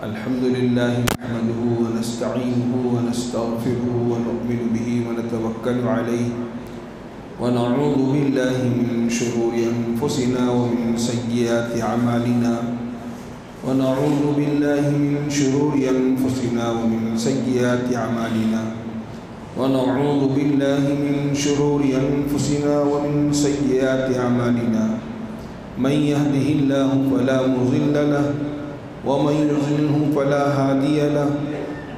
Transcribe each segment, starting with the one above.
الحمد لله نحمده ونستعينه ونستغفره ونؤمن به ونتوكل عليه ونعوذ بالله من شرور أنفسنا ومن سيئات أعمالنا ونعوذ بالله من شرور أنفسنا ومن سيئات أعمالنا ونعوذ بالله من شرور أنفسنا ومن سيئات أعمالنا من يهده الله فلا مضل له ومن يضلله فلا هادي له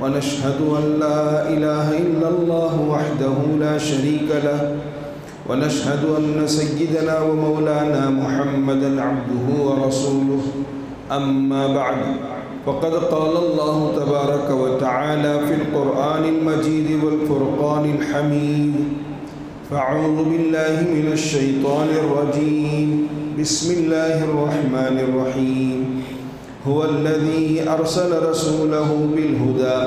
ونشهد أن لا إله إلا الله وحده لا شريك له ونشهد أن سيدنا ومولانا محمدا عبده ورسوله أما بعد فقد قال الله تبارك وتعالى في القرآن المجيد والفرقان الحميد فأعوذ بالله من الشيطان الرجيم بسم الله الرحمن الرحيم هو الذي أرسل رسوله بالهدى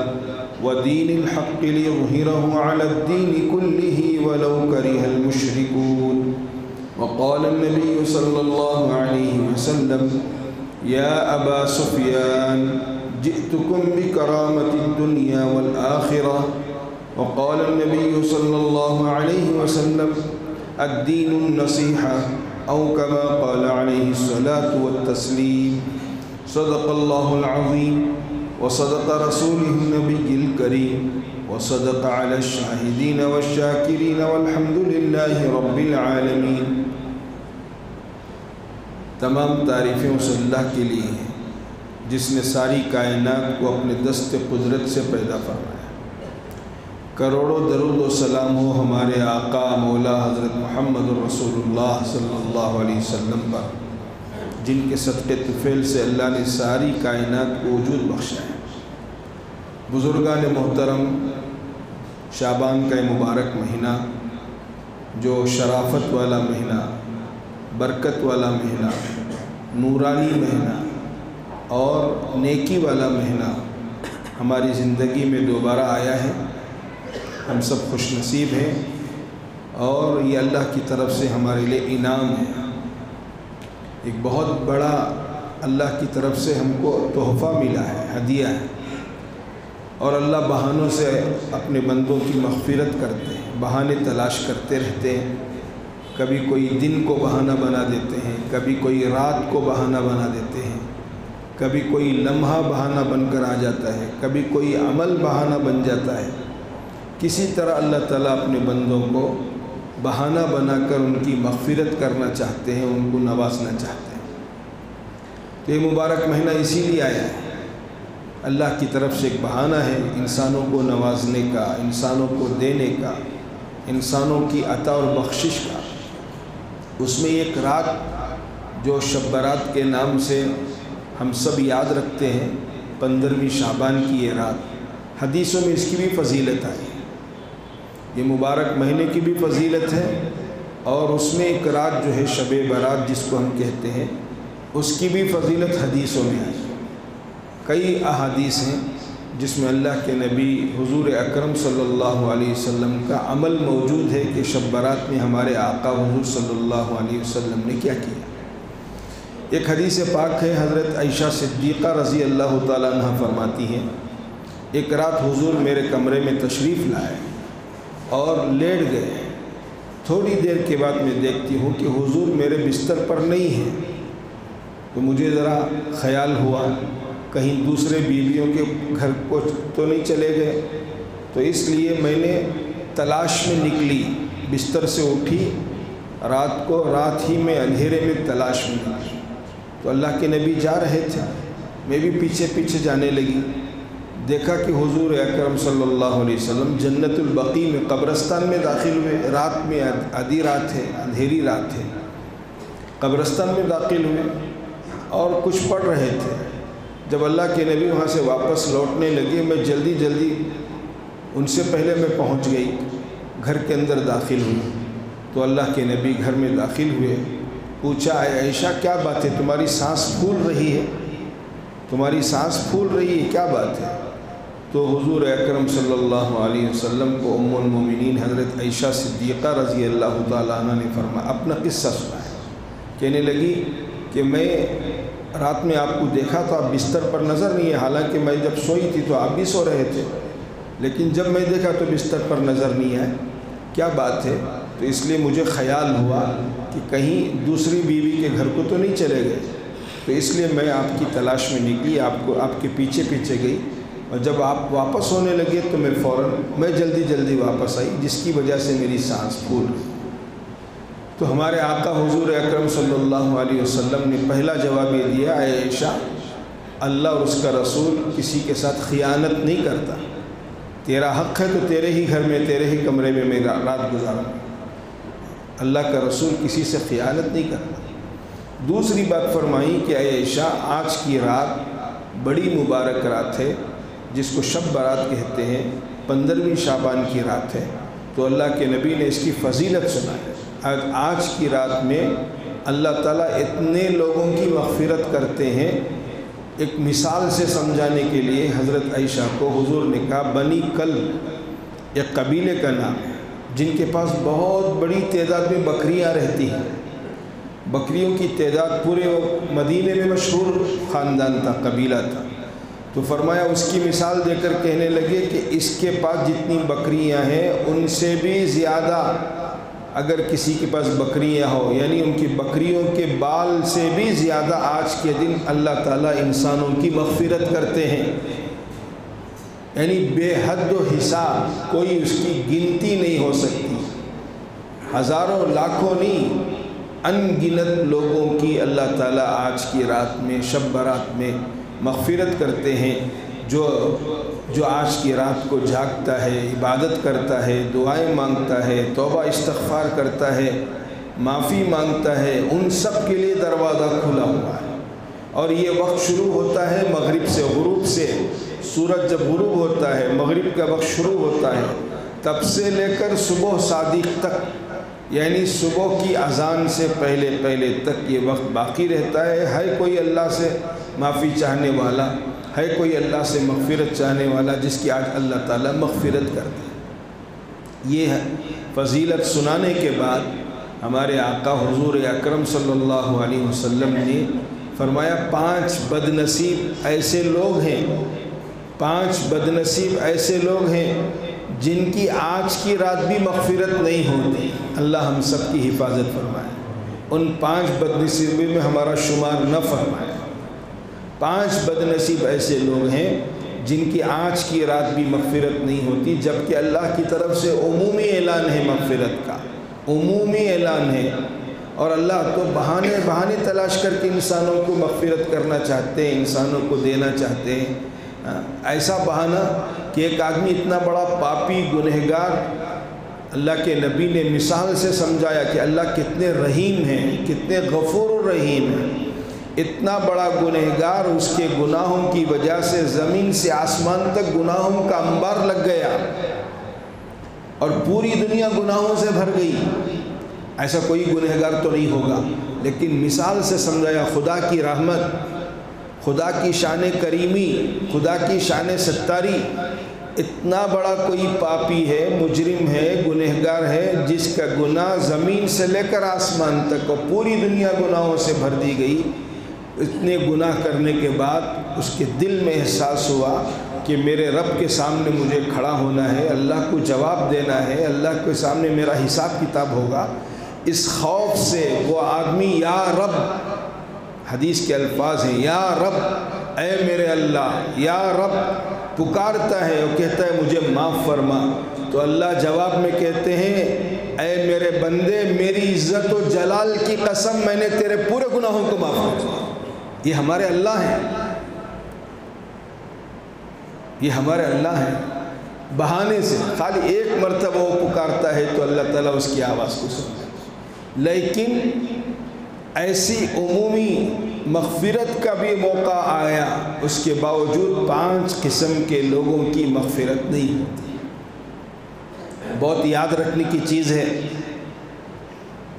ودين الحق ليظهره على الدين كله ولو كره المشركون وقال النبي صلى الله عليه وسلم يا أبا سفيان جئتكم بكرامة الدنيا والآخرة وقال النبي صلى الله عليه وسلم الدين النصيحة أو كما قال عليه الصلاة والتسليم صدق الله العظيم وصدق رسوله النبي الكريم وصدق على الشاهدين والشاكرين والحمد لله رب العالمين۔ تمام تعریفیں اس اللہ کے لیے ہیں جس نے ساری کائنات کو اپنے دست قدرت سے پیدا فرمایا۔ کروڑوں درود و سلام ہو ہمارے آقا مولا حضرت محمد رسول اللہ صلی اللہ علیہ وسلم پر، جن کے صدقے طفیل سے اللہ نے ساری کائنات کو وجود بخشا ہے۔ بزرگان محترم، شعبان کا مبارک مہینہ جو شرافت والا مہینہ، برکت والا مہینہ، نورانی مہینہ اور نیکی والا مہینہ ہماری زندگی میں دوبارہ آیا ہے، ہم سب خوش نصیب ہیں اور یہ اللہ کی طرف سے ہمارے لیے انعام ہے، ایک بہت بڑا اللہ کی طرف سے ہم کو تحفہ ملا ہے، ہدیہ ہے، اور اللہ بہانوں سے اپنے بندوں کی مغفرت کرتے ہیں، بہانے تلاش کرتے رہتے ہیں۔ کبھی کوئی دن کو بہانہ بنا دیتے ہیں، کبھی کوئی رات کو بہانہ بنا دیتے ہیں، کبھی کوئی لمحہ بہانہ بن کر آ جاتا ہے، کبھی کوئی عمل بہانہ بن جاتا ہے۔ کسی طرح اللہ تعالیٰ اپنے بندوں کو بہانہ بنا کر ان کی مغفرت کرنا چاہتے ہیں، ان کو نوازنا چاہتے ہیں۔ تو یہ مبارک مہینہ اسی لیے آیا ہے، اللہ کی طرف سے ایک بہانہ ہے انسانوں کو نوازنے کا، انسانوں کو دینے کا، انسانوں کی عطا اور بخشش کا۔ اس میں ایک رات جو شب برات کے نام سے ہم سب یاد رکھتے ہیں، 15ویں شعبان کی یہ رات، حدیثوں میں اس کی بھی فضیلت آئی ہے۔ یہ مبارک مہینے کی بھی فضیلت ہے اور اس میں ایک رات جو ہے شب برات جس کو ہم کہتے ہیں، اس کی بھی فضیلت حدیثوں میں آئی ہے۔ کئی احادیث ہیں جس میں اللہ کے نبی حضور اکرم صلی اللہ علیہ وسلم کا عمل موجود ہے کہ شب برات میں ہمارے آقا حضور صلی اللہ علیہ وسلم نے کیا کیا۔ ایک حدیث پاک ہے، حضرت عائشہ صدیقہ رضی اللہ تعالیٰ عنہ فرماتی ہیں، ایک رات حضور میرے کمرے میں تشریف لائے اور لیٹ گئے۔ تھوڑی دیر کے بعد میں دیکھتی ہوں کہ حضور میرے بستر پر نہیں ہیں، تو مجھے ذرا خیال ہوا کہیں دوسرے بیویوں کے گھر کو تو نہیں چلے گئے، تو اس لیے میں نے تلاش میں نکلی، بستر سے اٹھی، رات ہی میں اندھیرے میں تلاش میں نکلی، تو اللہ کے نبی جا رہے تھے، میں بھی پیچھے پیچھے جانے لگی۔ دیکھا کہ حضور اکرم صلی اللہ علیہ وسلم جنت البقیع میں قبرستان میں داخل ہوئے، رات میں آدھی رات ہے، اندھیری رات ہے، قبرستان میں داخل ہوئے اور کچھ پڑھ رہے تھے۔ جب اللہ کے نبی وہاں سے واپس لوٹنے لگے، میں جلدی ان سے پہلے میں پہنچ گئی، گھر کے اندر داخل ہوئی، تو اللہ کے نبی گھر میں داخل ہوئے۔ پوچھا، اے عائشہ کیا بات ہے، تمہاری سانس پھول رہی ہے، تمہاری سانس پھول رہی ہے، کیا بات ہے؟ تو حضور اکرم صلی اللہ علیہ وسلم کو ام المومنین حضرت عائشہ صدیقہ رضی اللہ تعالیٰ عنہ نے فرمایا، اپنا قصہ سنایا۔ کہنے لگی کہ میں رات میں آپ کو دیکھا تو آپ بستر پر نظر نہیں ہے، حالانکہ میں جب سوئی تھی تو آپ بھی سو رہے تھے، لیکن جب میں دیکھا تو بستر پر نظر نہیں ہے، کیا بات ہے؟ تو اس لیے مجھے خیال ہوا کہ کہیں دوسری بیوی کے گھر کو تو نہیں چلے گئے، تو اس لیے میں آپ کی تلاش میں نکلی، آپ کے پیچھے گئی، اور جب آپ واپس ہونے لگے تو میں جلدی واپس آئی، جس کی وجہ سے میری سانس پھول گئی۔ تو ہمارے آقا حضور اکرم صلی اللہ علیہ وسلم نے پہلا جواب یہ دیا، اے عائشہ، اللہ اور اس کا رسول کسی کے ساتھ خیانت نہیں کرتا، تیرا حق ہے تو تیرے ہی گھر میں، تیرے ہی کمرے میں میرا رات گزارا، اللہ کا رسول کسی سے خیانت نہیں کرتا۔ دوسری بات فرمائی کہ اے عائشہ، آج کی رات بڑی مبارک رات ہے، جس کو شب برات کہتے ہیں، 15ویں شعبان کی رات ہے، تو اللہ کے نبی نے اس کی فضیلت سنائی۔ آج کی رات میں اللہ تعالیٰ اتنے لوگوں کی مغفرت کرتے ہیں۔ ایک مثال سے سمجھانے کے لیے حضرت عائشہ کو حضور نے کہا، بنی کلب ایک قبیلے کا نام ہے، جن کے پاس بہت بڑی تعداد میں بکریاں رہتی ہیں، بکریوں کی تعداد پورے مدینے میں مشہور خاندان تھا، قبیلہ تھا۔ تو فرمایا، اس کی مثال دے کر کہنے لگے کہ اس کے پاس جتنی بکریاں ہیں ان سے بھی زیادہ اگر کسی کے پاس بکریاں ہو، یعنی ان کی بکریوں کے بال سے بھی زیادہ آج کے دن اللہ تعالیٰ انسانوں کی مغفرت کرتے ہیں، یعنی بے حد و حساب، کوئی اس کی گنتی نہیں ہو سکتی، ہزاروں لاکھوں نہیں، ان گنت لوگوں کی اللہ تعالیٰ آج کی رات میں، شب برات میں مغفرت کرتے ہیں۔ جو آج کی رات کو جاگتا ہے، عبادت کرتا ہے، دعائیں مانگتا ہے، توبہ استغفار کرتا ہے، معافی مانگتا ہے، ان سب کے لیے دروازہ کھلا ہوا ہے۔ اور یہ وقت شروع ہوتا ہے مغرب سے، غروب سے، سورج جب غروب ہوتا ہے، مغرب کا وقت شروع ہوتا ہے، تب سے لے کر صبح صادق تک، یعنی صبح کی اذان سے پہلے تک یہ وقت باقی رہتا ہے۔ ہے کوئی اللہ سے معافی چاہنے والا، ہے کوئی اللہ سے مغفرت چاہنے والا، جس کی آج اللہ تعالیٰ مغفرت کر دے۔ یہ فضیلت سنانے کے بعد ہمارے آقا حضور اکرم صلی اللہ علیہ وسلم نے فرمایا، 5 بد نصیب ایسے لوگ ہیں، 5 بد نصیب ایسے لوگ ہیں جن کی آج کی رات بھی مغفرت نہیں ہوتی۔ اللہ ہم سب کی حفاظت فرمائے، ان 5 بد نصیبی میں ہمارا شمار نہ فرمائے۔ 5 بد نصیب ایسے لوگ ہیں جن کی آج کی رات بھی مغفرت نہیں ہوتی، جبکہ اللہ کی طرف سے عمومی اعلان ہے مغفرت کا، عمومی اعلان ہے، اور اللہ تو بہانے تلاش کر کے انسانوں کو مغفرت کرنا چاہتے ہیں، انسانوں کو دینا چاہتے ہیں۔ ایسا بہانہ کہ ایک آدمی اتنا بڑا پاپی گنہگار، اللہ کے نبی نے مثال سے سمجھایا کہ اللہ کتنے رحیم ہیں، کتنے غفور و رحیم ہیں۔ اتنا بڑا گنہگار، اس کے گناہوں کی وجہ سے زمین سے آسمان تک گناہوں کا انبار لگ گیا اور پوری دنیا گناہوں سے بھر گئی۔ ایسا کوئی گنہگار تو نہیں ہوگا، لیکن مثال سے سمجھایا خدا کی رحمت، خدا کی شان کریمی، خدا کی شان ستاری۔ اتنا بڑا کوئی پاپی ہے، مجرم ہے، گنہگار ہے، جس کا گناہ زمین سے لے کر آسمان تک اور پوری دنیا گناہوں سے بھر دی گئی۔ اتنے گناہ کرنے کے بعد اس کے دل میں احساس ہوا کہ میرے رب کے سامنے مجھے کھڑا ہونا ہے، اللہ کو جواب دینا ہے، اللہ کے سامنے میرا حساب کتاب ہوگا۔ اس خوف سے وہ آدمی یا رب، حدیث کے الفاظ ہیں، یا رب، اے میرے اللہ، یا رب پکارتا ہے اور کہتا ہے مجھے معاف فرما۔ تو اللہ جواب میں کہتے ہیں، اے میرے بندے، میری عزت و جلال کی قسم، میں نے تیرے پورے گناہوں کو معاف کر دیا۔ یہ ہمارے اللہ ہیں، یہ ہمارے اللہ ہیں۔ بہانے سے خالی ایک مرتبہ وہ پکارتا ہے تو اللہ تعالیٰ اس کی آواز کو سنتا ہے، لیکن ایسی عمومی مغفرت کا بھی موقع آیا، اس کے باوجود 5 قسم کے لوگوں کی مغفرت نہیں ہوتی۔ بہت یاد رکھنے کی چیز ہے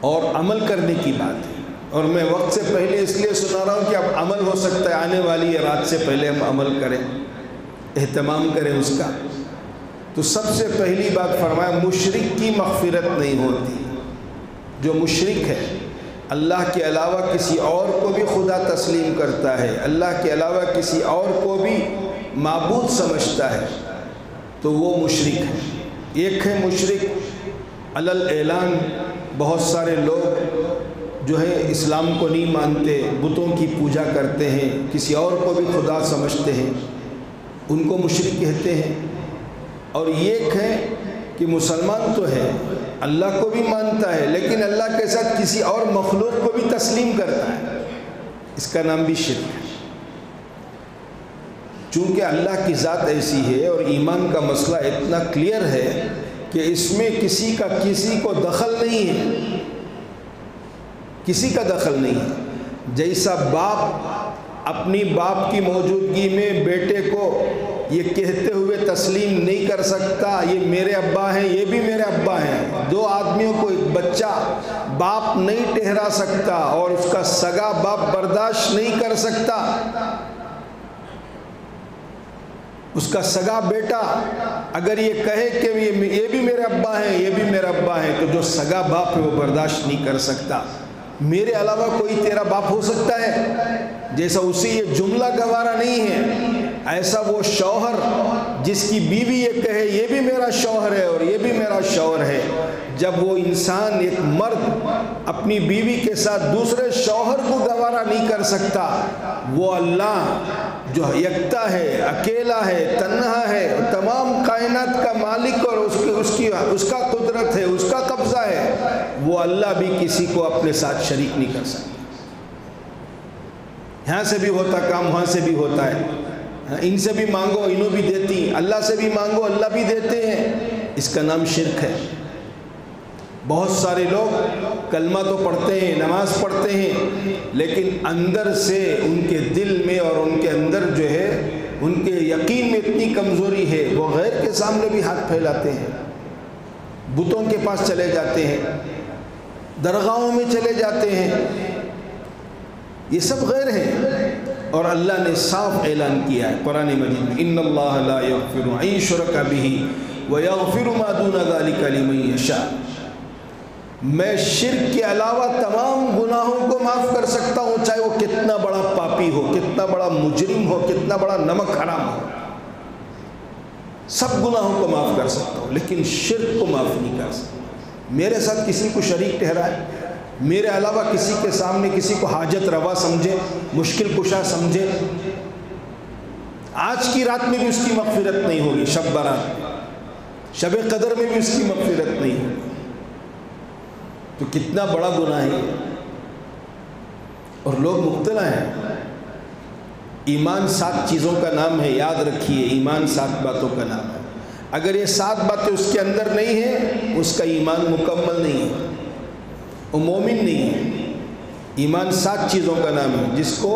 اور عمل کرنے کی بات ہے، اور میں وقت سے پہلے اس لیے سنا رہا ہوں کہ اب عمل ہو سکتا ہے آنے والی رات سے پہلے ہم عمل کریں، اہتمام کریں اس کا۔ تو سب سے پہلی بات فرمایا، مشرک کی مغفرت نہیں ہوتی۔ جو مشرک ہے، اللہ کے علاوہ کسی اور کو بھی خدا تسلیم کرتا ہے، اللہ کے علاوہ کسی اور کو بھی معبود سمجھتا ہے، تو وہ مشرک ہے۔ ایک ہے مشرک علی الاعلان، بہت سارے لوگ جو ہے اسلام کو نہیں مانتے، بتوں کی پوجا کرتے ہیں، کسی اور کو بھی خدا سمجھتے ہیں، ان کو مشرک کہتے ہیں۔ اور ایک ہے کہ مسلمان تو ہے، اللہ کو بھی مانتا ہے، لیکن اللہ کے ساتھ کسی اور مخلوق کو بھی تسلیم کرتا ہے، اس کا نام بھی شرک ہے۔ چونکہ اللہ کی ذات ایسی ہے اور ایمان کا مسئلہ اتنا کلیئر ہے کہ اس میں کسی کو دخل نہیں ہے، کسی کا دخل نہیں ہے۔ جیسا باپ اپنی باپ کی موجودگی میں بیٹے کو یہ کہتے ہوئے تسلیم نہیں کر سکتا یہ میرے ابا ہیں، یہ بھی میرے ابا ہیں، دو آدمیوں کو ایک بچہ باپ نہیں ٹھہرا سکتا اور اس کا سگا باپ برداشت نہیں کر سکتا، اس کا سگا بیٹا اگر یہ کہے کہ یہ بھی میرے ابا ہیں، یہ بھی میرا ابا ہے، تو جو سگا باپ ہے وہ برداشت نہیں کر سکتا۔ میرے علاوہ کوئی تیرا باپ ہو سکتا ہے؟ جیسا اسے یہ جملہ گوارا نہیں ہے، ایسا وہ شوہر جس کی بیوی یہ کہے یہ بھی میرا شوہر ہے اور یہ بھی میرا شوہر ہے، جب وہ انسان ایک مرد اپنی بیوی کے ساتھ دوسرے شوہر کو گوارا نہیں کر سکتا، وہ اللہ جو یکتا ہے، اکیلا ہے، تنہا ہے، تمام کائنات کا مالک اور اس کا قدرت ہے، اس کا قبضہ ہے، وہ اللہ بھی کسی کو اپنے ساتھ شریک نہیں کر سکتا۔ یہاں سے بھی ہوتا کام، وہاں سے بھی ہوتا ہے، ان سے بھی مانگو انہوں بھی دیتی، اللہ سے بھی مانگو اللہ بھی دیتے ہیں، اس کا نام شرک ہے۔ بہت سارے لوگ کلمہ تو پڑھتے ہیں، نماز پڑھتے ہیں، لیکن اندر سے ان کے دل میں اور ان کے اندر جو ہے ان کے یقین میں اتنی کمزوری ہے، وہ غیر کے سامنے بھی ہاتھ پھیلاتے ہیں، بتوں کے پاس چلے جاتے ہیں، درگاہوں میں چلے جاتے ہیں، یہ سب غیر ہیں۔ اور اللہ نے صاف اعلان کیا ہے قرآن مجید میں، ان اللہ لا یغفر ان یشرک بہ ویغفر ما دون ذلک لمن یشاء، میں شرک کے علاوہ تمام گناہوں کو معاف کر سکتا ہوں، چاہے وہ کتنا بڑا پاپی ہو، کتنا بڑا مجرم ہو، کتنا بڑا نمک حرام ہو، سب گناہوں کو معاف کر سکتا ہوں، لیکن شرک کو معاف نہیں کر سکتا۔ میرے ساتھ کسی کو شریک ٹھہرائے، میرے علاوہ کسی کے سامنے کسی کو حاجت روا سمجھے، مشکل کشا سمجھے، آج کی رات میں بھی اس کی مغفرت نہیں ہوگی، شب برات، شب قدر میں بھی اس کی مغفرت نہیں ہوگی، تو کتنا بڑا گناہ ہے۔ اور لوگ مبتلا ہیں۔ ایمان 7 چیزوں کا نام ہے، یاد رکھیے، ایمان 7 باتوں کا نام ہے۔ اگر یہ 7 باتیں اس کے اندر نہیں ہیں، اس کا ایمان مکمل نہیں ہے، وہ مومن نہیں ہے۔ ایمان 7 چیزوں کا نام ہے، جس کو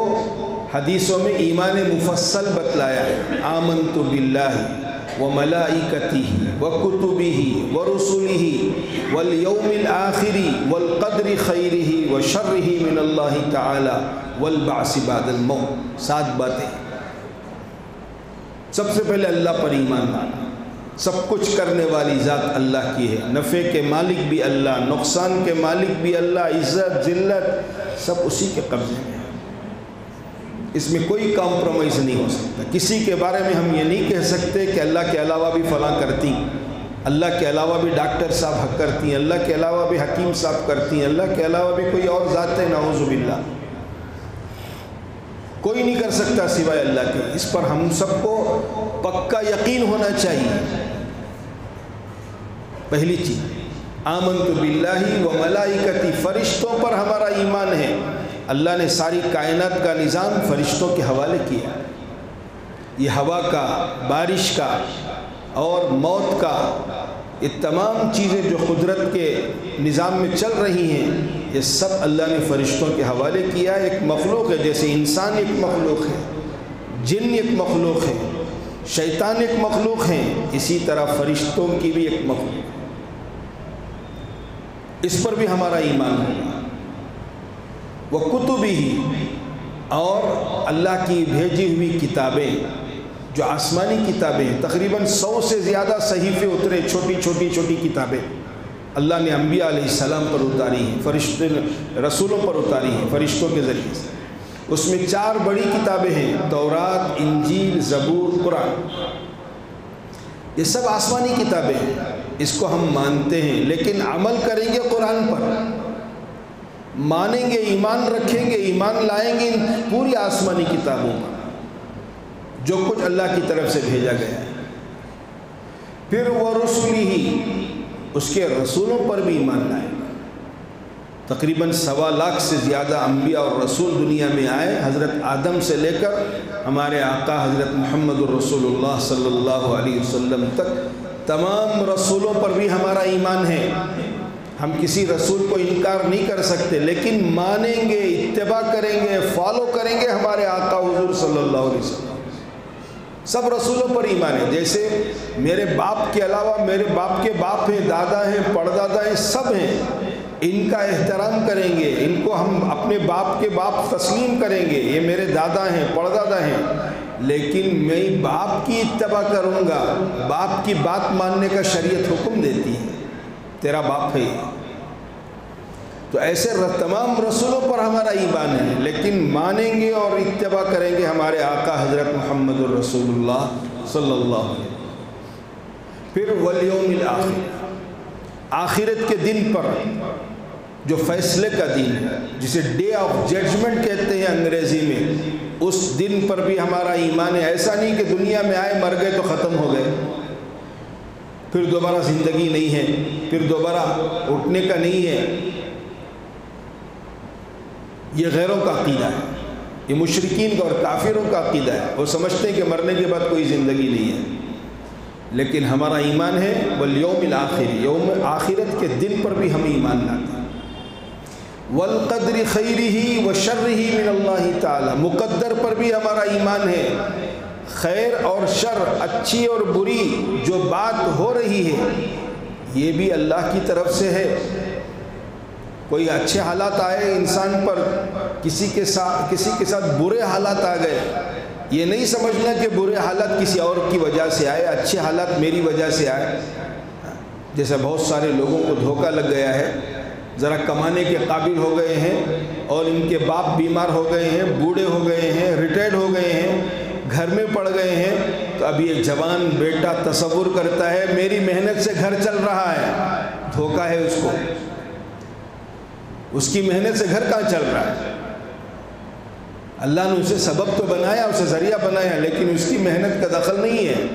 حدیثوں میں ایمان مفصل بتلایا ہے، آمنت باللہ وملائکتہ وکتبہ ورسلہ والیوم الآخر والقدر خیرہ وشرہ من اللہ تعالی والبعث بعد الموت۔ 7 باتیں۔ سب سے پہلے اللہ پر ایمان لانا، سب کچھ کرنے والی ذات اللہ کی ہے، نفع کے مالک بھی اللہ، نقصان کے مالک بھی اللہ، عزت ذلت سب اسی کے قبضے میں ہے، اس میں کوئی کمپرومائز نہیں ہو سکتا۔ کسی کے بارے میں ہم یہ نہیں کہہ سکتے کہ اللہ کے علاوہ بھی فلاں کرتی، اللہ کے علاوہ بھی ڈاکٹر صاحب حق کرتی ہیں، اللہ کے علاوہ بھی حکیم صاحب کرتی ہیں، اللہ کے علاوہ بھی کوئی اور ذات ہے، نعوذ باللہ، کوئی نہیں کر سکتا سوائے اللہ کے۔ اس پر ہم سب کو پکا یقین ہونا چاہیے۔ پہلی چیز آمنت باللہ و ملائکتی، فرشتوں پر ہمارا ایمان ہے۔ اللہ نے ساری کائنات کا نظام فرشتوں کے حوالے کیا، یہ ہوا کا، بارش کا اور موت کا، یہ تمام چیزیں جو قدرت کے نظام میں چل رہی ہیں، یہ سب اللہ نے فرشتوں کے حوالے کیا۔ ایک مخلوق ہے، جیسے انسان ایک مخلوق ہے، جن ایک مخلوق ہے، شیطان ایک مخلوق ہے، اسی طرح فرشتوں کی بھی ایک مخلوق ہے، اس پر بھی ہمارا ایمان ہوگا۔ وَكُتُبِهِ، اور اللہ کی بھیجی ہوئی کتابیں جو آسمانی کتابیں ہیں، تقریباً 100 سے زیادہ صحیفے اترے، چھوٹی چھوٹی کتابیں اللہ نے انبیاء علیہ السلام پر اتاری ہیں، فرشتے رسولوں پر اتاری ہیں فرشتوں کے ذریعے سے۔ اس میں 4 بڑی کتابیں ہیں، تورات، انجیل، زبور، قرآن۔ یہ سب آسمانی کتابیں ہیں، اس کو ہم مانتے ہیں، لیکن عمل کریں گے قرآن پر، مانیں گے، ایمان رکھیں گے، ایمان لائیں گے ان پوری آسمانی کتابوں پر جو کچھ اللہ کی طرف سے بھیجا گیا ہے۔ پھر وَرُسُلِهِ، اس کے رسولوں پر بھی ایمان لائیں گے۔ تقریباً 1.25 لاکھ سے زیادہ انبیاء اور رسول دنیا میں آئے، حضرت آدم سے لے کر ہمارے آقا حضرت محمد الرسول اللہ صلی اللہ علیہ وسلم تک تمام رسولوں پر بھی ہمارا ایمان ہے۔ ہم کسی رسول کو انکار نہیں کر سکتے، لیکن مانیں گے، اتباع کریں گے، فالو کریں گے ہمارے آقا حضور صلی اللہ علیہ وسلم۔ سب رسولوں پر ایمان ہے۔ جیسے میرے باپ کے علاوہ میرے باپ کے باپ ہیں، دادا ہیں، پردادا ہیں، سب ہیں، ان کا احترام کریں گے، ان کو ہم اپنے باپ کے باپ تسلیم کریں گے، یہ میرے دادا ہیں، پردادا ہیں، لیکن میں باپ کی اتباع کروں گا، باپ کی بات ماننے کا شریعت حکم دیتی ہے، تیرا باپ ہے یہ۔ تو ایسے تمام رسولوں پر ہمارا ایمان ہے، لیکن مانیں گے اور اتباع کریں گے ہمارے آقا حضرت محمد الرسول اللہ صلی اللہ علیہ وسلم۔ پھر والیوم الآخر، آخرت کے دن پر، جو فیصلے کا دن ہے، جسے ڈے آف ججمنٹ کہتے ہیں انگریزی میں، اس دن پر بھی ہمارا ایمان ہے۔ ایسا نہیں کہ دنیا میں آئے، مر گئے تو ختم ہو گئے، پھر دوبارہ زندگی نہیں ہے، پھر دوبارہ اٹھنے کا نہیں ہے۔ یہ غیروں کا عقیدہ ہے، یہ مشرکین کا اور کافروں کا عقیدہ ہے۔ وہ سمجھتے ہیں کہ مرنے کے بعد کوئی زندگی نہیں ہے، لیکن ہمارا ایمان ہے والیوم الآخر، یوم آخرت کے دن پر بھی ہم ایمان لاتے ہیں۔ والقدر خیرہ وشرہ من اللہ تعالی، مقدر پر بھی ہمارا ایمان ہے۔ خیر اور شر، اچھی اور بری جو بات ہو رہی ہے، یہ بھی اللہ کی طرف سے ہے۔ کوئی اچھے حالات آئے انسان پر، کسی کے ساتھ برے حالات آ گئے، یہ نہیں سمجھنا کہ برے حالات کسی اور کی وجہ سے آئے، اچھے حالات میری وجہ سے آئے۔ جیسے بہت سارے لوگوں کو دھوکہ لگ گیا ہے، ذرا کمانے کے قابل ہو گئے ہیں اور ان کے باپ بیمار ہو گئے ہیں، بوڑھے ہو گئے ہیں، ریٹائرڈ ہو گئے ہیں، گھر میں پڑ گئے ہیں، تو اب یہ جوان بیٹا تصور کرتا ہے میری محنت سے گھر چل رہا ہے۔ دھوکہ ہے اس کو، اس کی محنت سے گھر کہاں چل رہا ہے؟ اللہ نے اسے سبب تو بنایا، اسے ذریعہ بنایا، لیکن اس کی محنت کا دخل نہیں ہے،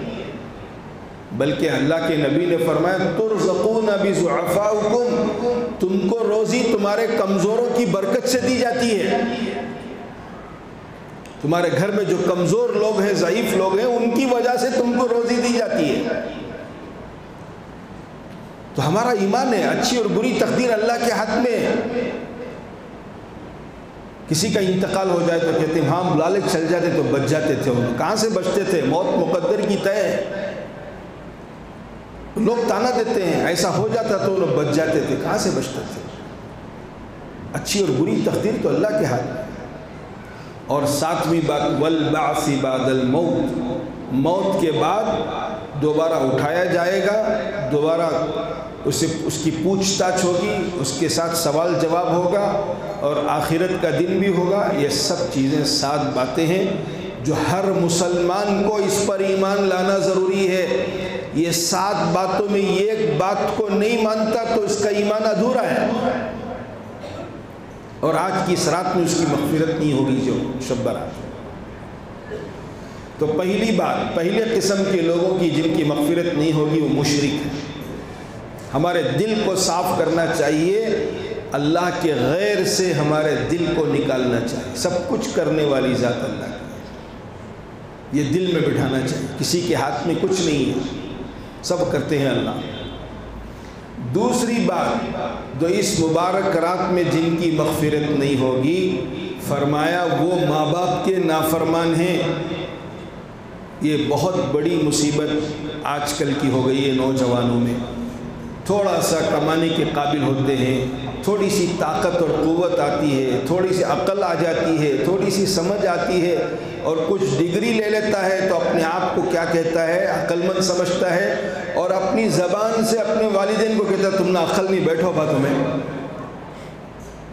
بلکہ اللہ کے نبی نے فرمایا ترزقون بضعفائکم، تم کو روزی تمہارے کمزوروں کی برکت سے دی جاتی ہے۔ تمہارے گھر میں جو کمزور لوگ ہیں، ضعیف لوگ ہیں، ان کی وجہ سے تم کو روزی دی جاتی ہے۔ تو ہمارا ایمان ہے، اچھی اور بری تقدیر اللہ کے ہاتھ میں ہے۔ کسی کا انتقال ہو جائے تو کہتے ہیں ہاں لالچ چل جاتے تو بچ جاتے تھے، کہاں سے بچتے تھے؟ موت مقدر کی طے ہے۔ لوگ تانا دیتے ہیں ایسا ہو جاتا تو لوگ بچ جاتے تھے، کہاں سے بچتے تھے؟ اچھی اور بری تقدیر تو اللہ کے ہاتھ میں۔ اور 7ویں بات والبعث بعد الموت، موت کے بعد دوبارہ اٹھایا جائے گا، دوبارہ اس کی پوچھ تاچھ ہوگی، اس کے ساتھ سوال جواب ہوگا، اور آخرت کا دن بھی ہوگا۔ یہ سب چیزیں 7 باتیں ہیں جو ہر مسلمان کو اس پر ایمان لانا ضروری ہے۔ یہ 7 باتوں میں ایک بات کو نہیں مانتا تو اس کا ایمان ادھورا ہے، اور آج کی اس رات میں اس کی مغفرت نہیں ہوگی جو شب برات۔ تو پہلی بات، پہلے قسم کے لوگوں کی جن کی مغفرت نہیں ہوگی وہ مشرک ہے۔ ہمارے دل کو صاف کرنا چاہیے، اللہ کے غیر سے ہمارے دل کو نکالنا چاہیے۔ سب کچھ کرنے والی ذات اللہ کی، یہ دل میں بٹھانا چاہیے، کسی کے ہاتھ میں کچھ نہیں ہے، سب کرتے ہیں اللہ۔ دوسری بات، جو اس مبارک رات میں جن کی مغفرت نہیں ہوگی، فرمایا وہ ماں باپ کے نافرمان ہیں۔ یہ بہت بڑی مصیبت آج کل کی ہو گئی ہے نوجوانوں میں۔ تھوڑا سا کمانے کے قابل ہوتے ہیں، تھوڑی سی طاقت اور قوت آتی ہے، تھوڑی سی عقل آ جاتی ہے، تھوڑی سی سمجھ آتی ہے، اور کچھ ڈگری لے لیتا ہے تو اپنے آپ کو کیا کہتا ہے؟ عقل مند سمجھتا ہے، اور اپنی زبان سے اپنے والدین کو کہتا ہے تم نے عقل نہیں، بیٹھو با تمہیں،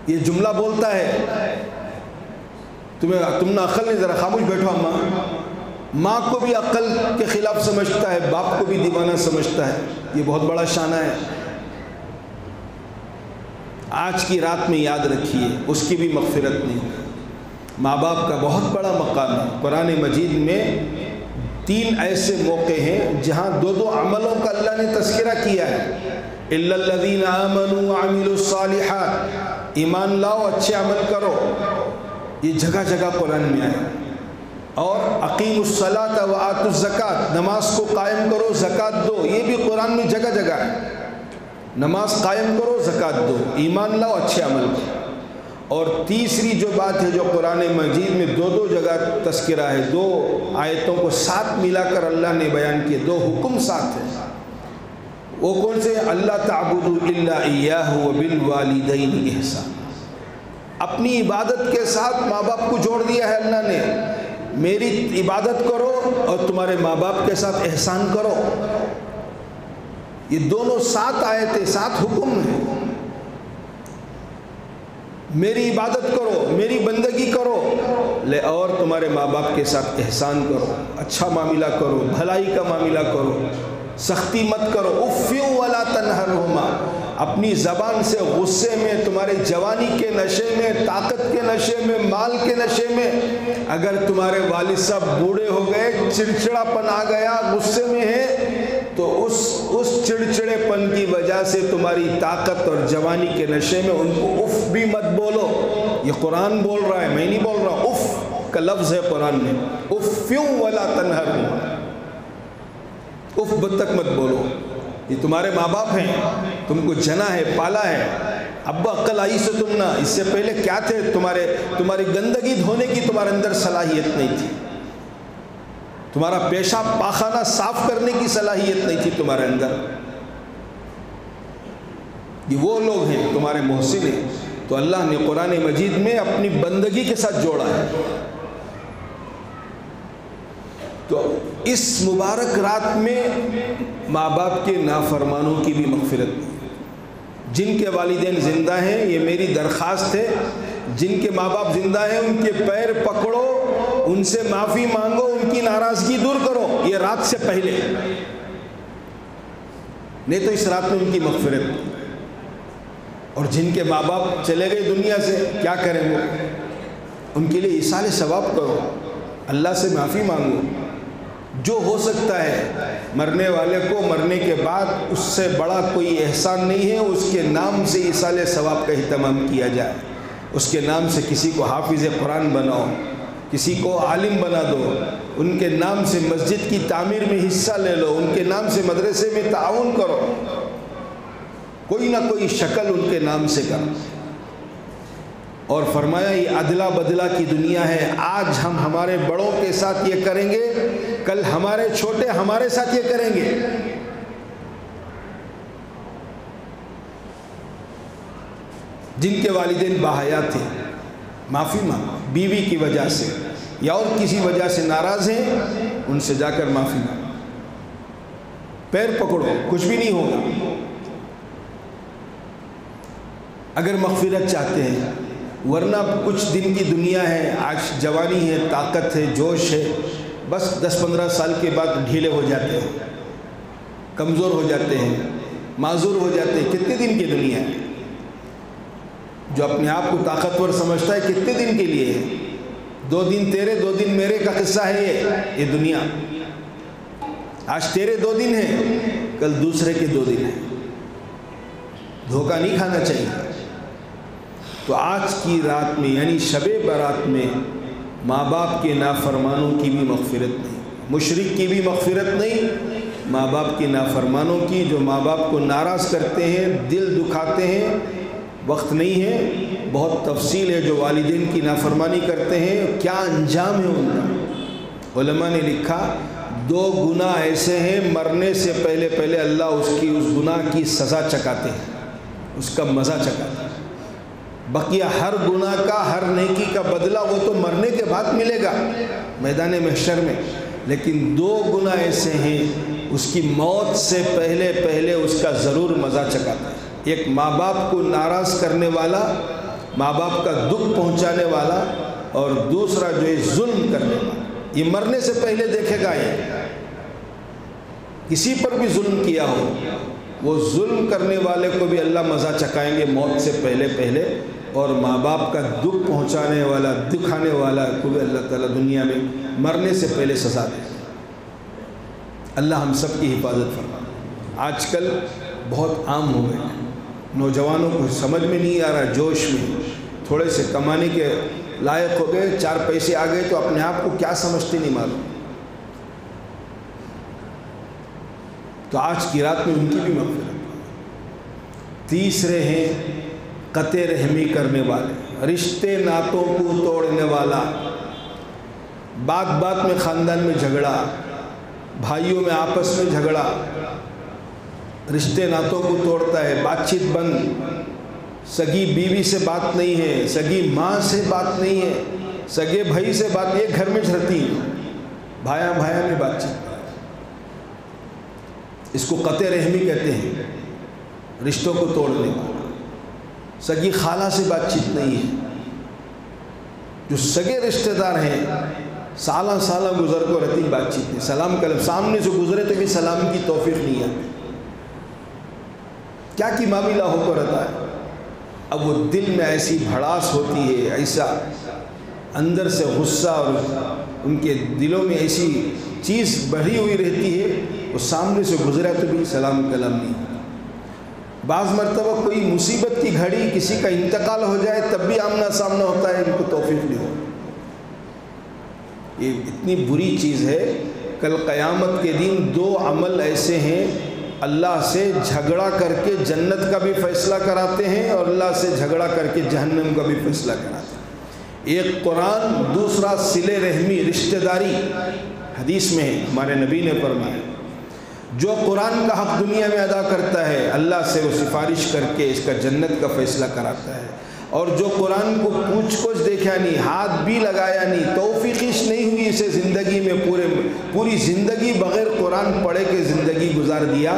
یہ جملہ بولتا ہے تم نے عقل نہیں، ذرا خاموش بیٹھو اماں۔ ماں کو بھی عقل کے خلاف سمجھتا ہے، باپ کو بھی دیوانہ سمجھتا ہے، یہ بہت بڑا شانہ ہے۔ آج کی رات میں یاد رکھیے اس کی بھی مغفرت نہیں۔ ماں باپ کا بہت بڑا مقام ہے۔ قرآن مجید میں 3 ایسے موقع ہیں جہاں 2 عملوں کا اللہ نے تذکرہ کیا ہے۔ اِلَّا الَّذِينَ آمَنُوا وَعَمِلُوا الصَّالِحَاتِ، ایمان لاؤ، اچھے عمل کرو، یہ جگہ جگہ قرآن میں آیا۔ اور اقیموا الصلاۃ وآتوا الزکاۃ، نماز کو قائم کرو، زکوٰۃ دو، یہ بھی قرآن میں جگہ جگہ ہے۔ نماز قائم کرو، زکوٰۃ دو، ایمان لاؤ، اچھے عمل کرو۔ اور تیسری جو بات ہے جو قرآن مجید میں 2 جگہ تذکرہ ہے، 2 آیتوں کو ساتھ ملا کر اللہ نے بیان کیے، 2 حکم ساتھ ہیں، وہ کون سے؟ اللہ تعبدوا الا ایاہ وبالوالدین احسانا، اپنی عبادت کے ساتھ ماں باپ کو جوڑ دیا ہے اللہ نے، میری عبادت کرو اور تمہارے ماں باپ کے ساتھ احسان کرو۔ یہ دونوں 7 آیتیں، 7 حکم ہیں۔ میری عبادت کرو، میری بندگی کرو، اور تمہارے ماں باپ کے ساتھ احسان کرو، اچھا معاملہ کرو، بھلائی کا معاملہ کرو، سختی مت کرو۔ اف ولا تنہرہما، اپنی زبان سے غصے میں، تمہارے جوانی کے نشے میں، طاقت کے نشے میں، مال کے نشے میں، اگر تمہارے والد صاحب بوڑھے ہو گئے، چڑچڑا پن آ گیا، غصے میں ہیں، تو اس چڑچڑے پن کی وجہ سے تمہاری طاقت اور جوانی کے نشے میں ان کو اف بھی مت بولو۔ یہ قرآن بول رہا ہے، میں نہیں بول رہا، اف کا لفظ ہے قرآن میں، اف ولا تنہرہما، اف بد تک مت بولو، یہ تمہارے ماں باپ ہیں، تم کو جنا ہے، پالا ہے۔ ابا عقل آئی سے تم نہ، اس سے پہلے کیا تھے؟ تمہاری گندگی دھونے کی تمہارے اندر صلاحیت نہیں تھی، تمہارا پیشاب پاخانہ صاف کرنے کی صلاحیت نہیں تھی تمہارے اندر۔ یہ وہ لوگ ہیں تمہارے محسن ہیں، تو اللہ نے قرآن مجید میں اپنی بندگی کے ساتھ جوڑا ہے۔ تو اس مبارک رات میں ماں باپ کے نافرمانوں کی بھی مغفرت نہیں۔ جن کے والدین زندہ ہیں، یہ میری درخواست ہے، جن کے ماں باپ زندہ ہیں ان کے پیر پکڑو، ان سے معافی مانگو، ان کی ناراضگی دور کرو، یہ رات سے پہلے، نہیں تو اس رات میں ان کی مغفرت۔ اور جن کے ماں باپ چلے گئے دنیا سے، کیا کریں وہ؟ ان کے لیے ایصال ثواب کرو، اللہ سے معافی مانگو، جو ہو سکتا ہے۔ مرنے والے کو مرنے کے بعد اس سے بڑا کوئی احسان نہیں ہے، اس کے نام سے ایصال ثواب کا اہتمام کیا جائے، اس کے نام سے کسی کو حافظ قرآن بناؤ، کسی کو عالم بنا دو، ان کے نام سے مسجد کی تعمیر میں حصہ لے لو، ان کے نام سے مدرسے میں تعاون کرو، کوئی نہ کوئی شکل ان کے نام سے کرو۔ اور فرمایا یہ ادلا بدلا کی دنیا ہے، آج ہم ہمارے بڑوں کے ساتھ یہ کریں گے، کل ہمارے چھوٹے ہمارے ساتھ یہ کریں گے۔ جن کے والدین باحیات تھے، معافی مانگو، بیوی کی وجہ سے یا اور کسی وجہ سے ناراض ہیں، ان سے جا کر معافی مانگو، پیر پکڑو، کچھ بھی نہیں ہوگا۔ اگر مغفرت چاہتے ہیں، ورنہ کچھ دن کی دنیا ہے، آج جوانی ہے، طاقت ہے، جوش ہے، بس 10-15 سال کے بعد ڈھیلے ہو جاتے ہیں، کمزور ہو جاتے ہیں، معذور ہو جاتے ہیں۔ کتنے دن کی دنیا ہے؟ جو اپنے آپ کو طاقتور سمجھتا ہے کتنے دن کے لیے ہے؟ 2 دن تیرے 2 دن میرے کا قصہ ہے یہ دنیا۔ آج تیرے 2 دن ہیں، کل دوسرے کے 2 دن ہیں، دھوکہ نہیں کھانا چاہیے۔ تو آج کی رات میں یعنی شب برات میں ماں باپ کے نافرمانوں کی بھی مغفرت نہیں، مشرک کی بھی مغفرت نہیں، ماں باپ کے نافرمانوں کی، جو ماں باپ کو ناراض کرتے ہیں، دل دکھاتے ہیں۔ وقت نہیں ہے، بہت تفصیل ہے، جو والدین کی نافرمانی کرتے ہیں کیا انجام ہے ان کا۔ علماء نے لکھا 2 گناہ ایسے ہیں مرنے سے پہلے اللہ اس گناہ کی سزا چکاتے ہیں، اس کا مزہ چکاتے ہیں۔ بقیہ ہر گناہ کا، ہر نیکی کا بدلہ وہ تو مرنے کے بعد ملے گا میدان محشر میں، لیکن 2 گناہ ایسے ہیں اس کی موت سے پہلے اس کا ضرور مزہ چکھاتا ہے۔ ایک ماں باپ کو ناراض کرنے والا، ماں باپ کا دکھ پہنچانے والا، اور دوسرا جو ہے ظلم کرنے والا، یہ مرنے سے پہلے دیکھے گا۔ یہ کسی پر بھی ظلم کیا ہو، وہ ظلم کرنے والے کو بھی اللہ مزہ چکھائیں گے موت سے پہلے، اور ماں باپ کا دکھ پہنچانے والا، دکھانے والا کو بھی اللہ تعالیٰ دنیا میں مرنے سے پہلے سزا دے گا۔ اللہ ہم سب کی حفاظت فرمائے۔ آج کل بہت عام ہو گئے، نوجوانوں کو سمجھ میں نہیں آ رہا، جوش میں تھوڑے سے کمانے کے لائق ہو گئے، 4 پیسے آ گئے تو اپنے آپ کو کیا سمجھتے نہیں معلوم۔ تو آج کی رات میں ان کی بھی مغفرت۔ تیسرے ہیں قطع رحمی کرنے والے، رشتے ناتوں کو توڑنے والا، بات میں خاندان میں جھگڑا، بھائیوں میں آپس میں جھگڑا، رشتے ناتوں کو توڑتا ہے، بات چیت بند، سگی بیوی سے بات نہیں ہے، سگی ماں سے بات نہیں ہے، سگے بھائی سے بات، ایک گھر میں رہتی ہے، بھائیاں میں بات چیت، اس کو قطع رحمی کہتے ہیں، رشتوں کو توڑنے والا۔ سگی خالہ سے بات چیت نہیں ہے، جو سگے رشتہ دار ہیں سالہ گزر کو رہتی بات چیت نہیں، سلام کلام سامنے سے گزرے تو بھی سلام کی توفیق نہیں آتی، کیا کی معاملہ ہو کر رہتا ہے۔ اب وہ دل میں ایسی بھڑاس ہوتی ہے، ایسا اندر سے غصہ، اور ان کے دلوں میں ایسی چیز بھری ہوئی رہتی ہے، وہ سامنے سے گزرا تو بھی سلام کلام نہیں۔ بعض مرتبہ کوئی مصیبت کی گھڑی، کسی کا انتقال ہو جائے تب بھی آمنا سامنا ہوتا ہے، ان کو توفیق نہیں ہو۔ یہ اتنی بری چیز ہے۔ کل قیامت کے دن 2 عمل ایسے ہیں، اللہ سے جھگڑا کر کے جنت کا بھی فیصلہ کراتے ہیں، اور اللہ سے جھگڑا کر کے جہنم کا بھی فیصلہ کراتے ہیں۔ ایک قرآن، دوسرا صلہ رحمی، رشتہ داری۔ حدیث میں ہے، ہمارے نبی نے فرمایا، جو قرآن کا حق دنیا میں ادا کرتا ہے، اللہ سے وہ سفارش کر کے اس کا جنت کا فیصلہ کراتا ہے، اور جو قرآن کو پوچھ کچھ دیکھا نہیں، ہاتھ بھی لگایا نہیں، توفیقش نہیں ہوئی اسے زندگی میں، پوری زندگی بغیر قرآن پڑھے کے زندگی گزار دیا،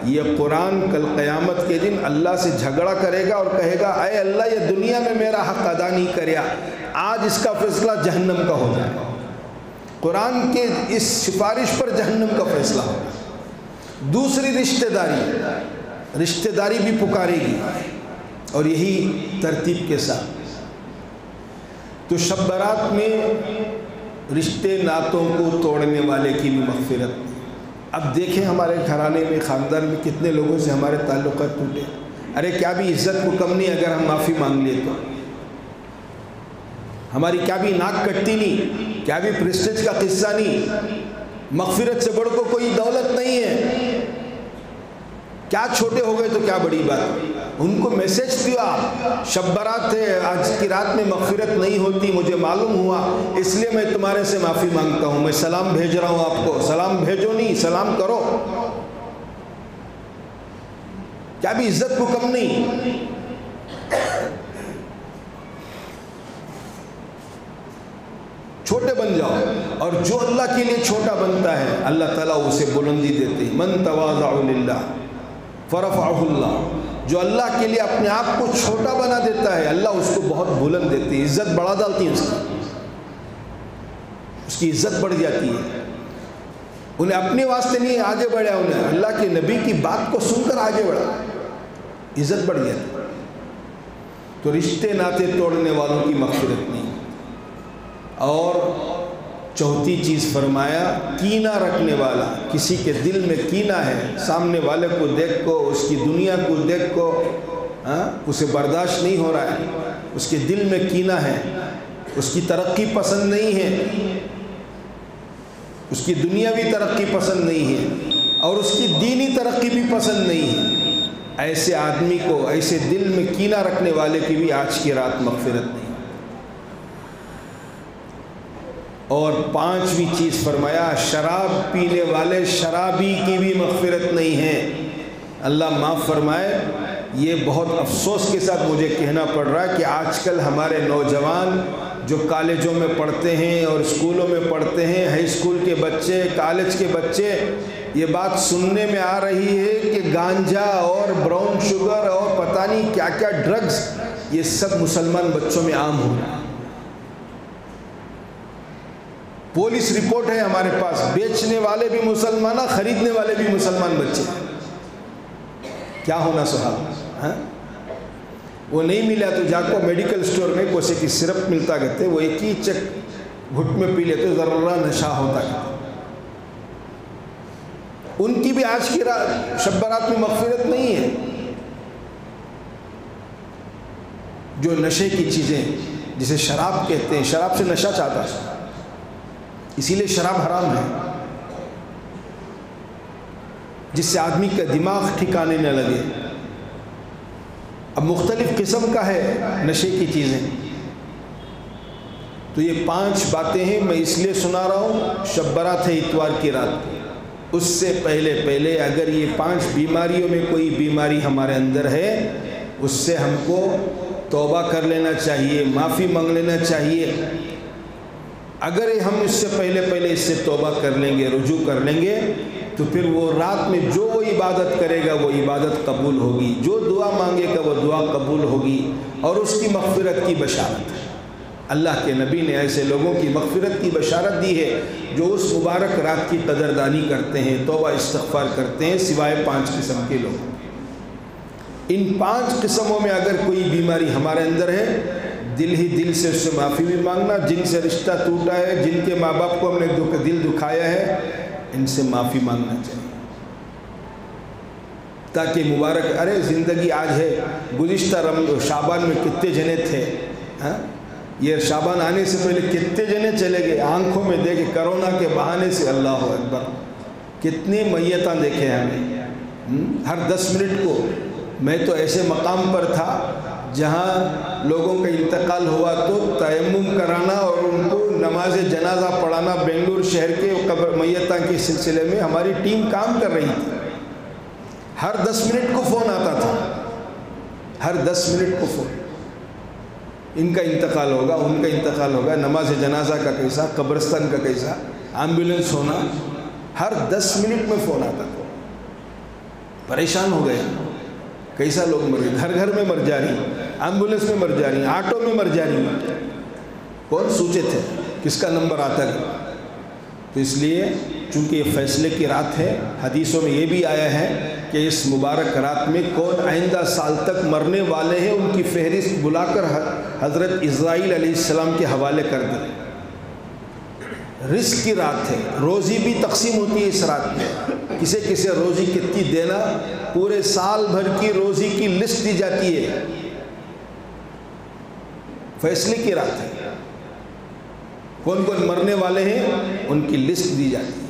یہ قرآن کل قیامت کے دن اللہ سے جھگڑا کرے گا اور کہے گا، اے اللہ، یہ دنیا میں میرا حق ادا نہیں کریا، آج اس کا فیصلہ جہنم کا ہو جائے۔ قرآن کے اس سفارش پر جہنم کا فیصلہ ہوگا۔ دوسری رشتہ داری بھی پکارے گی، اور یہی ترتیب کے ساتھ۔ تو شب برات میں رشتے ناتوں کو توڑنے والے کی بھی مغفرت۔ اب دیکھیں ہمارے گھرانے میں، خاندان میں کتنے لوگوں سے ہمارے تعلقات ٹوٹے۔ ارے کیا بھی عزت کو کم نہیں اگر ہم معافی مانگ لیے تو؟ ہماری کیا بھی ناک کٹتی نہیں، کیا بھی پریسٹیج کا قصہ نہیں، مغفرت سے بڑھ کو کوئی دولت نہیں ہے۔ کیا چھوٹے ہو گئے تو کیا بڑی بات؟ ان کو میسیج دیا، شب برات ہے، آج کی رات میں مغفرت نہیں ہوتی، مجھے معلوم ہوا، اس لیے میں تمہارے سے معافی مانگتا ہوں، میں سلام بھیج رہا ہوں آپ کو۔ سلام بھیجو نہیں، سلام کرو۔ کیا بھی عزت کو کم نہیں۔ چھوٹے بن جاؤ، اور جو اللہ کے لیے چھوٹا بنتا ہے اللہ تعالیٰ اسے بلندی دیتے ہیں۔ من تواضع للہ فرفعہ اللہ، جو اللہ کے لیے اپنے آپ کو چھوٹا بنا دیتا ہے اللہ اس کو بہت بلند دیتے ہیں، عزت بڑھا ڈالتی ہے، اس کی عزت بڑھ جاتی ہے۔ انہیں اپنے واسطے نہیں آگے بڑھا، انہیں اللہ کے نبی کی بات کو سن کر آگے بڑھا، عزت بڑھ جاتی ہے۔ تو رشتے ناطے توڑنے والوں کی مغفرت نہیں۔ اور چوتھی چیز فرمایا، کینہ رکھنے والا، کسی کے دل میں کینہ ہے، سامنے والے کو دیکھ کو، اس کی دنیا کو دیکھ کو اسے برداشت نہیں ہو رہا ہے، اس کے دل میں کینہ ہے، اس کی ترقی پسند نہیں ہے، اس کی دنیاوی ترقی پسند نہیں ہے، اور اس کی دینی ترقی بھی پسند نہیں ہے، ایسے آدمی کو، ایسے دل میں کینہ رکھنے والے کی بھی آج کی رات مغفرت نہیں۔ اور 5ویں چیز فرمایا، شراب پینے والے شرابی کی بھی مغفرت نہیں ہے۔ اللہ معاف فرمائے، یہ بہت افسوس کے ساتھ مجھے کہنا پڑ رہا ہے کہ آج کل ہمارے نوجوان جو کالجوں میں پڑھتے ہیں اور اسکولوں میں پڑھتے ہیں، ہائی اسکول کے بچے، کالج کے بچے، یہ بات سننے میں آ رہی ہے کہ گانجا اور براؤن شوگر اور پتہ نہیں کیا کیا ڈرگز، یہ سب مسلمان بچوں میں عام ہو رہا ہے۔ پولیس رپورٹ ہے ہمارے پاس، بیچنے والے بھی مسلمان، خریدنے والے بھی مسلمان بچے۔ کیا ہونا صحابہ؟ ہاں وہ نہیں ملا تو جا کو میڈیکل اسٹور میں کوسے کی سرپ ملتا کہتے، وہ ایک ہی چک گھٹ میں پی لیتے، ذرہ نشہ ہوتا کہتے۔ ان کی بھی آج کی رات شب برات میں مغفرت نہیں ہے۔ جو نشے کی چیزیں جسے شراب کہتے ہیں، شراب سے نشہ چاہتا ہے، اسی لیے شراب حرام ہے، جس سے آدمی کا دماغ ٹھکانے نہ لگے۔ اب مختلف قسم کا ہے نشے کی چیزیں، تو یہ 5 باتیں ہیں، میں اس لیے سنا رہا ہوں، شب برات ہے اتوار کی رات، اس سے پہلے اگر یہ 5 بیماریوں میں کوئی بیماری ہمارے اندر ہے، اس سے ہم کو توبہ کر لینا چاہیے، معافی مانگ لینا چاہیے۔ اگر ہم اس سے پہلے اس سے توبہ کر لیں گے، رجوع کر لیں گے، تو پھر وہ رات میں جو وہ عبادت کرے گا وہ عبادت قبول ہوگی، جو دعا مانگے گا وہ دعا قبول ہوگی، اور اس کی مغفرت کی بشارت ہے۔ اللہ کے نبی نے ایسے لوگوں کی مغفرت کی بشارت دی ہے جو اس مبارک رات کی قدردانی کرتے ہیں، توبہ استغفار کرتے ہیں، سوائے 5 قسم کے لوگ۔ ان 5 قسموں میں اگر کوئی بیماری ہمارے اندر ہے، دل ہی دل سے اس سے معافی بھی مانگنا، جن سے رشتہ ٹوٹا ہے، جن کے ماں باپ کو ہم نے دل دکھایا ہے، ان سے معافی مانگنا چاہیے، تاکہ مبارک ارے زندگی آج ہے، گزشتہ شعبان میں کتنے جنے تھے، ہاں یہ شعبان آنے سے پہلے کتنے جنے چلے گئے، آنکھوں میں دیکھے کرونا کے بہانے سے، اللہ اکبر، کتنی میتاں دیکھے ہمیں ہر 10 منٹ کو۔ میں تو ایسے مقام پر تھا جہاں لوگوں کا انتقال ہوا تو تیمم کرانا اور ان کو نماز جنازہ پڑھانا بنگلور شہر کے قبر میتاں کے سلسلے میں ہماری ٹیم کام کر رہی تھی۔ ہر 10 منٹ کو فون آتا تھا، ہر 10 منٹ کو فون، ان کا انتقال ہوگا، ان کا انتقال ہوگا، نماز جنازہ کا کیسا، قبرستان کا کیسا، ایمبولینس ہونا، ہر 10 منٹ میں فون آتا تھا۔ پریشان ہو گئے، کیسا لوگ مر گئے، گھر گھر میں مر جا رہی، ایمبولینس میں مر جا رہی، آٹو میں مر جا رہی، کون سوچے تھے کس کا نمبر آتا ہے؟ تو اس لیے چونکہ یہ فیصلے کی رات ہے، حدیثوں میں یہ بھی آیا ہے کہ اس مبارک رات میں کون آئندہ سال تک مرنے والے ہیں ان کی فہرست بلا کر حضرت اسرائیل علیہ السلام کے حوالے کر دیں۔ رزق کی رات ہے، روزی بھی تقسیم ہوتی ہے اس رات میں، کسے روزی کتنی دینا، پورے سال بھر کی روزی کی لسٹ دی جاتی ہے، فیصلے کی رات ہے، کون کون مرنے والے ہیں ان کی لسٹ دی جاتی ہے۔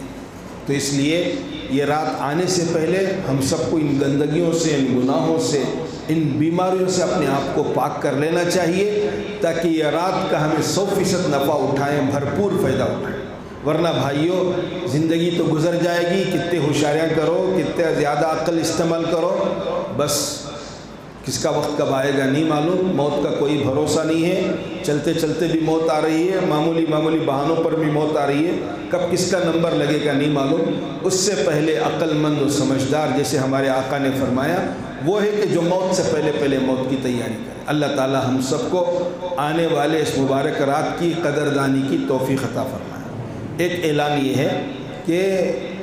تو اس لیے یہ رات آنے سے پہلے ہم سب کو ان گندگیوں سے، ان گناہوں سے، ان بیماریوں سے اپنے آپ کو پاک کر لینا چاہیے، تاکہ یہ رات کا ہمیں 100% نفع اٹھائیں، بھرپور فائدہ اٹھائیں۔ ورنہ بھائیوں زندگی تو گزر جائے گی، کتنے ہوشیاریاں کرو، کتنے زیادہ عقل استعمال کرو، بس کس کا وقت کب آئے گا نہیں معلوم، موت کا کوئی بھروسہ نہیں ہے، چلتے چلتے بھی موت آ رہی ہے، معمولی بہانوں پر بھی موت آ رہی ہے، کب کس کا نمبر لگے گا نہیں معلوم۔ اس سے پہلے عقل مند و سمجھدار جیسے ہمارے آقا نے فرمایا وہ ہے کہ جو موت سے پہلے موت کی تیاری کرے۔ اللہ تعالی ہم سب کو آنے والے اس مبارک رات کی قدردانی کی توفیق عطا فرمائے۔ ایک اعلان یہ ہے کہ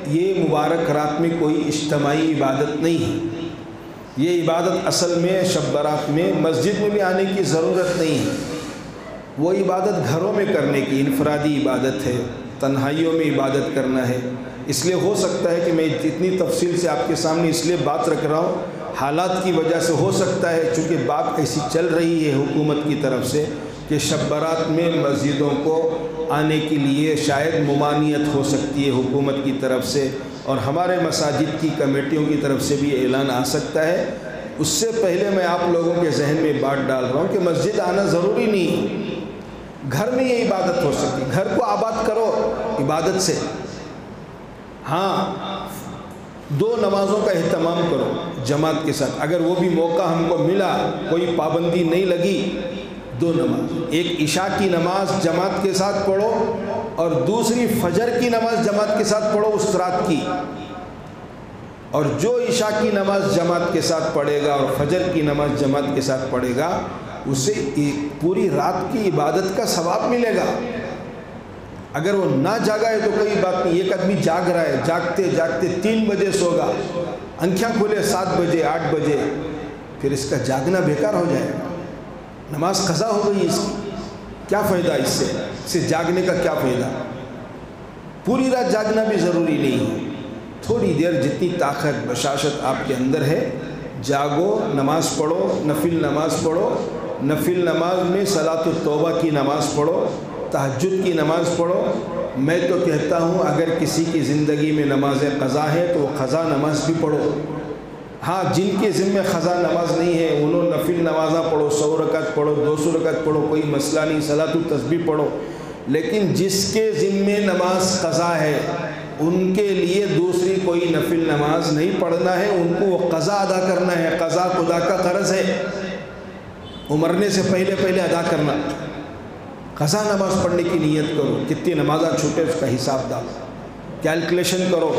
یہ مبارک رات میں کوئی اجتماعی عبادت نہیں ہے، یہ عبادت اصل میں شب برات میں مسجد میں بھی آنے کی ضرورت نہیں ہے، وہ عبادت گھروں میں کرنے کی انفرادی عبادت ہے، تنہائیوں میں عبادت کرنا ہے۔ اس لیے ہو سکتا ہے کہ میں اتنی تفصیل سے آپ کے سامنے اس لیے بات رکھ رہا ہوں، حالات کی وجہ سے ہو سکتا ہے، چونکہ بات ایسی چل رہی ہے حکومت کی طرف سے کہ شب برات میں مسجدوں کو آنے کے لیے شاید ممانعت ہو سکتی ہے حکومت کی طرف سے، اور ہمارے مساجد کی کمیٹیوں کی طرف سے بھی اعلان آ سکتا ہے۔ اس سے پہلے میں آپ لوگوں کے ذہن میں بات ڈال رہا ہوں کہ مسجد آنا ضروری نہیں ہے، گھر میں یہ عبادت ہو سکتی ہے، گھر کو آباد کرو عبادت سے۔ ہاں 2 نمازوں کا اہتمام کرو جماعت کے ساتھ، اگر وہ بھی موقع ہم کو ملا، کوئی پابندی نہیں لگی، 2 نماز، ایک عشاء کی نماز جماعت کے ساتھ پڑھو اور دوسری فجر کی نماز جماعت کے ساتھ پڑھو اس رات کی، اور جو عشاء کی نماز جماعت کے ساتھ پڑھے گا اور فجر کی نماز جماعت کے ساتھ پڑھے گا اسے پوری رات کی عبادت کا ثواب ملے گا۔ اگر وہ نہ جاگا ہے تو کوئی بات نہیں، ایک آدمی جاگ رہا ہے، جاگتے جاگتے 3 بجے سو گا، آنکھیں کھولے 7 بجے 8 بجے، پھر اس کا جاگنا بیکار ہو جائے گا، نماز قضا ہو گئی اس کی، کیا فائدہ اس سے جاگنے کا کیا فائدہ؟ پوری رات جاگنا بھی ضروری نہیں ہے، تھوڑی دیر جتنی طاقت بشاشت آپ کے اندر ہے جاگو، نماز پڑھو، نفل نماز پڑھو، نفل نماز میں صلاۃ التوبہ کی نماز پڑھو، تہجد کی نماز پڑھو۔ میں تو کہتا ہوں اگر کسی کی زندگی میں نماز قضا ہے تو وہ قضا نماز بھی پڑھو۔ ہاں، جن کے ذمہ قضا نماز نہیں ہے انہوں نفل نمازاں پڑھو، 100 رکعت پڑھو، 200 رکعت پڑھو، کوئی مسئلہ نہیں، صلاۃ التسبیح پڑھو، لیکن جس کے ذمہ نماز قضا ہے ان کے لیے دوسری کوئی نفل نماز نہیں پڑھنا ہے، ان کو وہ قضا ادا کرنا ہے، قضا خدا کا قرض ہے، مرنے سے پہلے ادا کرنا۔ قضا نماز پڑھنے کی نیت کرو، کتنی نمازیں چھوٹے اس کا حساب ڈالو، کیلکولیشن کرو،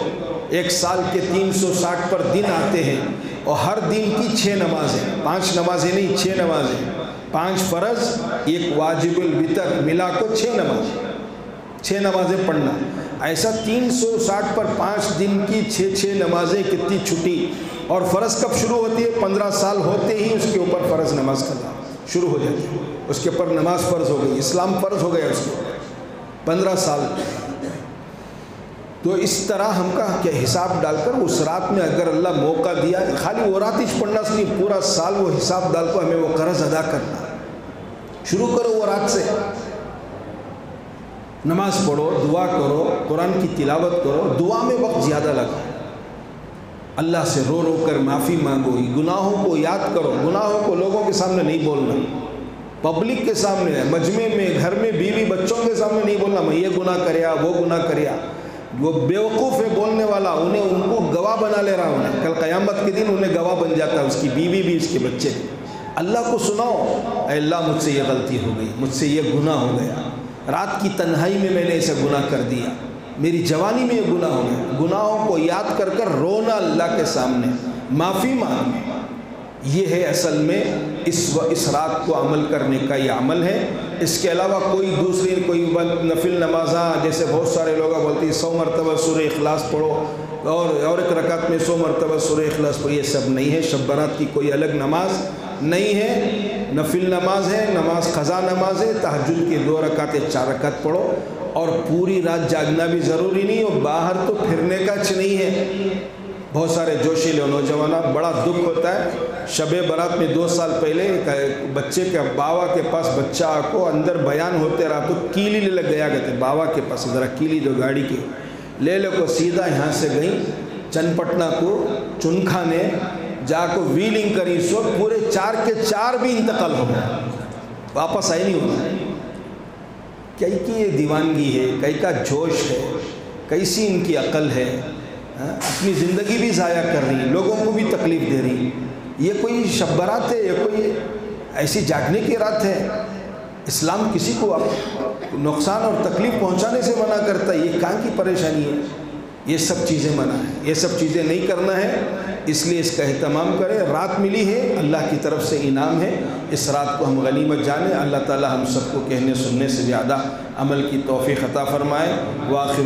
1 سال کے 360 پر دن آتے ہیں اور ہر دن کی 6 نمازیں، 5 نمازیں نہیں 6 نمازیں، 5 فرض 1 واجب الوتر ملا کو 6 نمازیں پڑھنا، ایسا 360 پر 5 دن کی 6 نمازیں، کتنی چھٹی۔ اور فرض کب شروع ہوتی ہے؟ 15 سال ہوتے ہی اس کے اوپر فرض نماز قضا شروع ہو جاتی ہے، اس کے اوپر نماز فرض ہو گئی، اسلام فرض ہو گیا اس کے اوپر 15 سال۔ تو اس طرح ہم کا کیا حساب ڈال کر اس رات میں اگر اللہ موقع دیا، خالی وہ رات ہی پڑھنا سے نہیں، پورا سال وہ حساب ڈال کر ہمیں وہ قرض ادا کرنا، شروع کرو وہ رات سے، نماز پڑھو، دعا کرو، قرآن کی تلاوت کرو، دعا میں وقت زیادہ لگا، اللہ سے رو رو کر معافی مانگو، گناہوں کو یاد کرو، گناہوں کو لوگوں کے سامنے نہیں بولنا، پبلک کے سامنے، مجمع میں، گھر میں، بیوی بچوں کے سامنے نہیں بولنا میں یہ گناہ کریا وہ گناہ کریا، وہ بیوقوف ہے بولنے والا، ان کو گواہ بنا لے رہا ہوں، کل قیامت کے دن انہیں گواہ بن جاتا ہے، اس کی بیوی بھی، اس کے بچے بھی۔ اللہ کو سناؤ، اے اللہ مجھ سے یہ غلطی ہو گئی، مجھ سے یہ گناہ ہو گیا، رات کی تنہائی میں میں نے اسے گناہ کر دیا، میری جوانی میں یہ گناہ ہو گیا، گناہوں کو یاد کر کر رونا اللہ کے سامنے، معافی مانگنا، یہ ہے اصل میں اس رات کو عمل کرنے کا یہ عمل ہے۔ اس کے علاوہ کوئی دوسری کوئی نفل نمازاں، جیسے بہت سارے لوگ بولتے ہیں 100 مرتبہ سورہ اخلاص پڑھو اور ایک رکعت میں 100 مرتبہ سورہ اخلاص پڑھو، یہ سب نہیں ہے، شب برات کی کوئی الگ نماز نہیں ہے، نفل نماز ہے، نماز قضا نماز ہے، تہجد کی 2 رکعتیں 4 رکعت پڑھو، اور پوری رات جاگنا بھی ضروری نہیں، اور باہر تو پھرنے کا نہیں ہے۔ بہت سارے جوشیلے نوجوان، بڑا دکھ ہوتا ہے، شب برات میں 2 سال پہلے بچے کے باوا کے پاس بچہ کو اندر بیان ہوتے رہا تو کیلی لے لگ گیا کہتے باوا کے پاس، ذرا کیلی دو گاڑی کی، لے کو سیدھا یہاں سے گئی چن پٹنہ کو چنکھانے جا کو ویلنگ کری، سو پورے 4 کے 4 بھی انتقال ہو گیا، واپس آئی نہیں ہوتا۔ کئی کی یہ دیوانگی ہے، کئی کا جوش ہے، کیسی ان کی عقل ہے، اپنی زندگی بھی ضائع کر رہی، لوگوں کو بھی تکلیف دے رہی۔ یہ کوئی شب برات ہے، یہ کوئی ایسی جاگنے کی رات ہے؟ اسلام کسی کو نقصان اور تکلیف پہنچانے سے منع کرتا ہے، یہ کہاں کی پریشانی ہے؟ یہ سب چیزیں منع ہیں، یہ سب چیزیں نہیں کرنا ہے، اس لیے اس کا اہتمام کریں۔ رات ملی ہے، اللہ کی طرف سے انعام ہے، اس رات کو ہم غنیمت جانیں۔ اللہ تعالی ہم سب کو کہنے سننے سے زیادہ عمل کی توفیق عطا فرمائے۔ وآخر